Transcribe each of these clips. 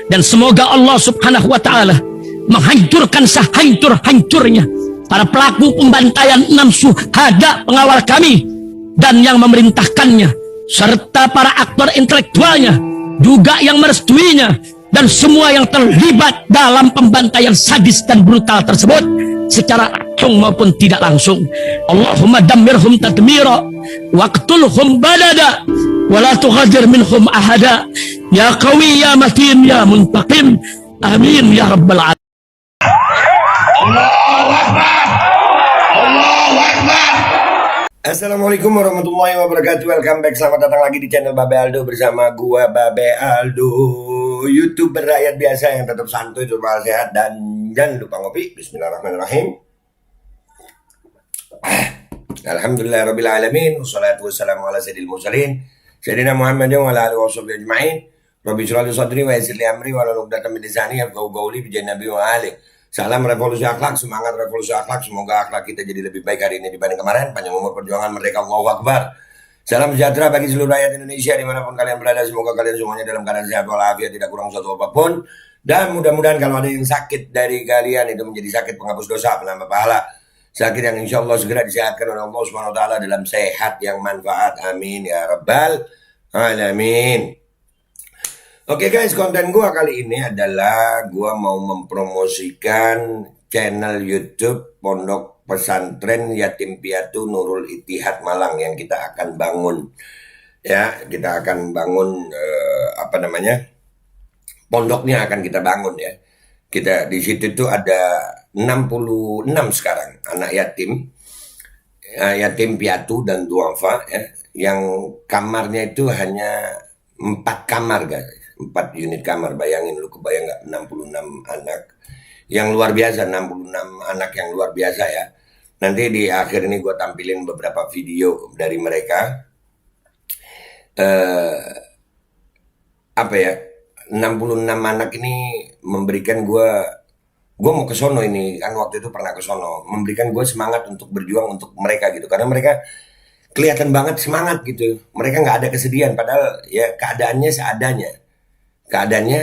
Dan semoga Allah subhanahu wa ta'ala menghancurkan sehancur-hancurnya para pelaku pembantaian 6 syuhada pengawal kami dan yang memerintahkannya, serta para aktor intelektualnya juga yang merestuinya, dan semua yang terlibat dalam pembantaian sadis dan brutal tersebut secara langsung maupun tidak langsung. Allahumma dammirhum tadmira waqtulhum badada wala tughadir minhum ahada ya qawi ya matin ya muntaqim amin ya rabbal alamin. Allahu Akbar. Allahu Akbar. Assalamualaikum warahmatullahi wabarakatuh. Welcome back, selamat datang lagi di channel Babe Aldo bersama gua Babe Aldo, YouTuber rakyat biasa yang tetap santuy, tetap sehat, dan jangan lupa ngopi. Bismillahirrahmanirrahim. Alhamdulillahirabbil alamin, wassalatu wassalamu ala sayyidil mursalin sayyidina Muhammadin wa ala alihi washabbihi ajmain. Rabbi shrah li sadri wa yassir li amri wa hlul 'uqdatam min lisani yafqahu qawli bi nabi wa ali. Salam revolusi akhlak, semangat revolusi akhlak. Semoga akhlak kita jadi lebih baik hari ini dibanding kemarin. Panjang umur, perjuangan, merdeka, Allahu Akbar. Salam sejahtera bagi seluruh rakyat Indonesia dimanapun kalian berada. Semoga kalian semuanya dalam keadaan sehat walafiat, tidak kurang suatu apapun. Dan mudah-mudahan kalau ada yang sakit dari kalian itu menjadi sakit penghapus dosa, penambah pahala. Sakit yang insya Allah segera disehatkan oleh Allah Subhanahu Wa Taala dalam sehat yang manfaat. Amin ya rabbal alamin. Oke guys, konten gua kali ini adalah gua mau mempromosikan channel YouTube Pondok Pesantren Yatim Piatu Nurul Ittihad Malang yang kita akan bangun. Ya, kita akan bangun pondoknya akan kita bangun ya. Kita di situ tuh ada 66 sekarang anak yatim, yatim piatu dan duafa ya. Yang kamarnya itu hanya 4 kamar guys. 4 unit kamar, bayangin, lu kebayang nggak 66 anak yang luar biasa, 66 anak yang luar biasa ya. Nanti di akhir ini gue tampilin beberapa video dari mereka. 66 anak ini memberikan gue mau ke sono ini, kan waktu itu pernah ke sono, memberikan gue semangat untuk berjuang untuk mereka gitu, karena mereka kelihatan banget semangat gitu, mereka nggak ada kesedihan, padahal ya keadaannya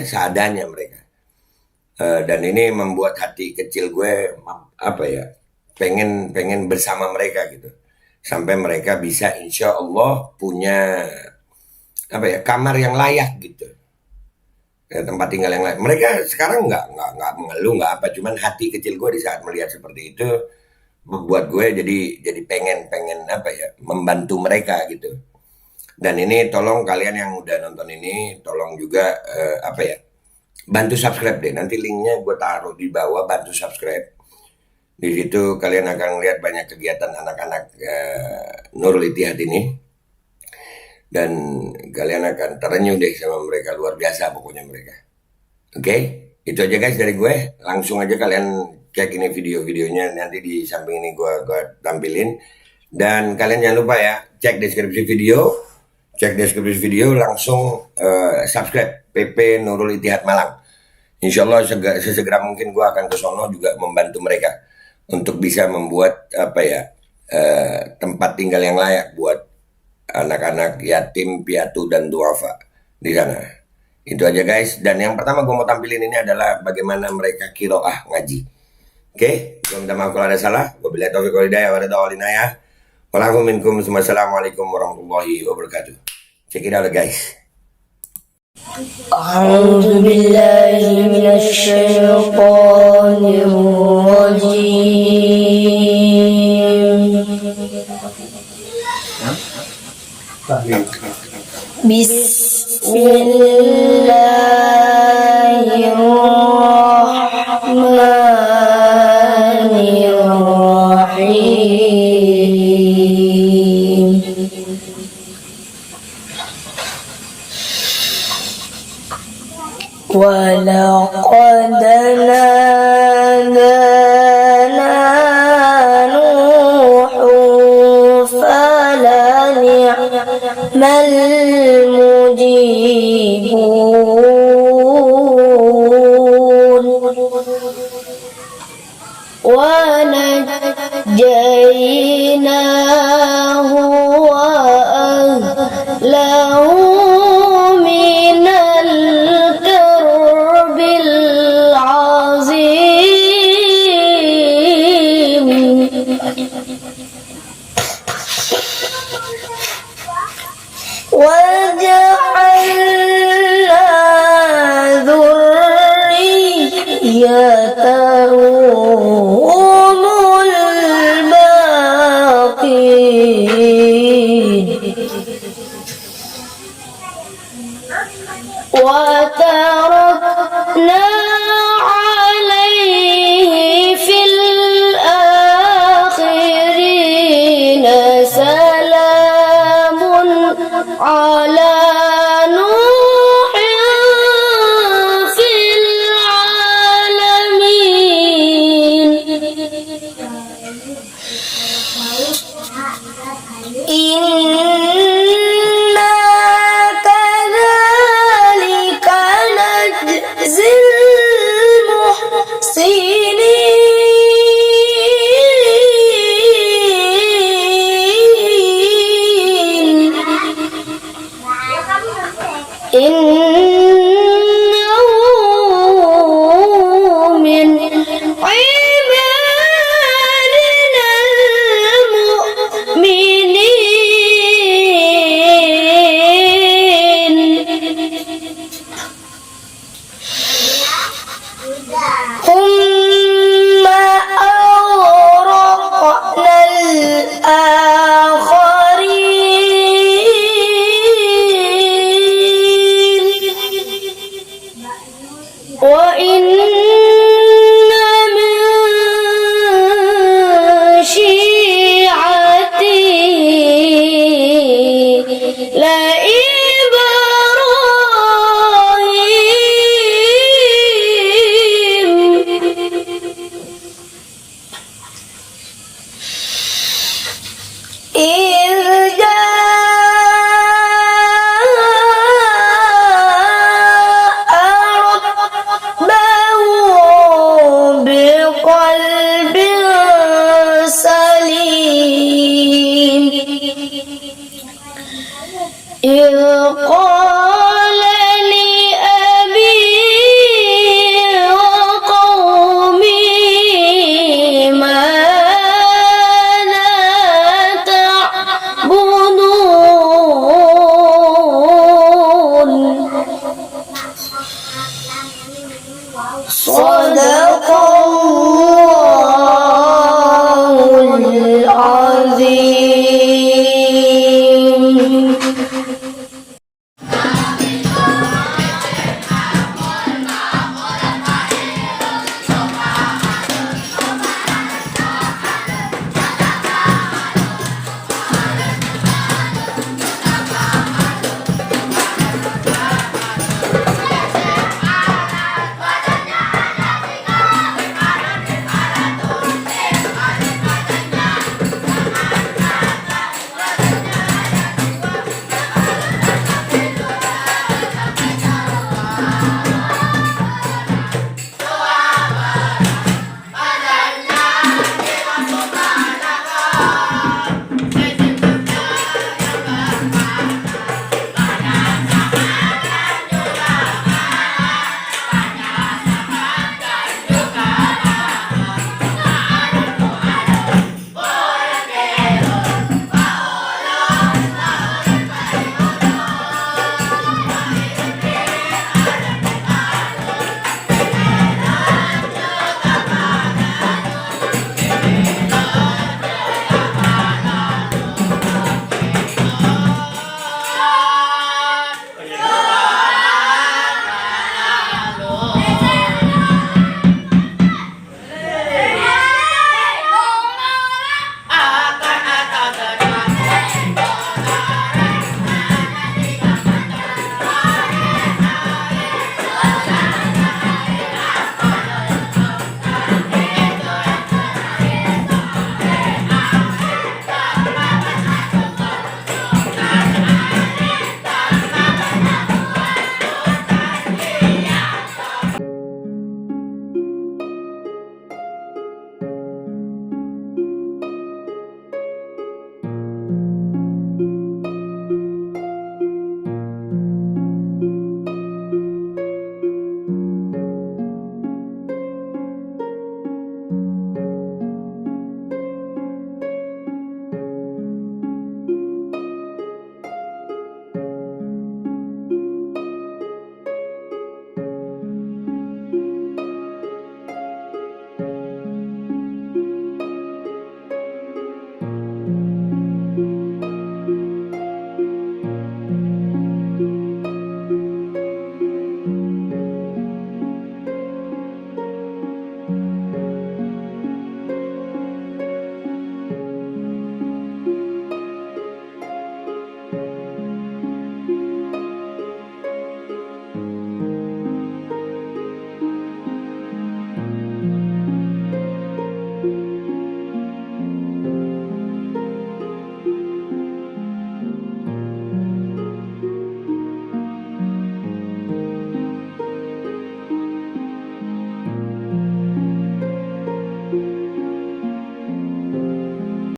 seadanya mereka. Dan ini membuat hati kecil gue pengen bersama mereka gitu, sampai mereka bisa insya Allah punya kamar yang layak gitu, ya, tempat tinggal yang layak. Mereka sekarang nggak mengeluh, nggak apa, cuman hati kecil gue di saat melihat seperti itu membuat gue jadi pengen membantu mereka gitu. Dan ini tolong kalian yang udah nonton ini, tolong juga bantu subscribe deh. Nanti linknya gue taruh di bawah, bantu subscribe. Di situ kalian akan lihat banyak kegiatan anak-anak Nurul Ittihad ini. Dan kalian akan terenyuh deh sama mereka, luar biasa pokoknya mereka. Oke, itu aja guys dari gue. Langsung aja kalian cek ini video-videonya, nanti di samping ini gue tampilin. Dan kalian jangan lupa ya, cek deskripsi video, langsung subscribe PP Nurul Ittihad Malang. Insya Allah sesegera mungkin gue akan ke sono juga membantu mereka untuk bisa membuat tempat tinggal yang layak buat anak-anak yatim piatu dan duafa di sana. Itu aja guys. Dan yang pertama gue mau tampilin ini adalah bagaimana mereka qiraah ngaji. Oke, gue minta maaf kalau ada salah. Wabillahi taufiq wal hidayah, wa Assalamualaikum warahmatullahi wabarakatuh. Check it out guys. A'udzu billahi minasy syaithanir rajim. Bismillahirrahmanirrahim. Walaqad nadana Nuhu falani'mal mujibun wa najjaynahu wa ahlahu minal karbi ذريته هم الباقين وتركنا عليه في الآخرين سلام على نوح في العالمين إنا كذلك نجزي المحسنين إنه من عبادنا المؤمنين ثم أغرقنا الآخرين وإن من شيعته لإبراهيم إذ جاء ربه بقلب سليم إذ قال لأبيه وقومه ماذا تعبدون صدق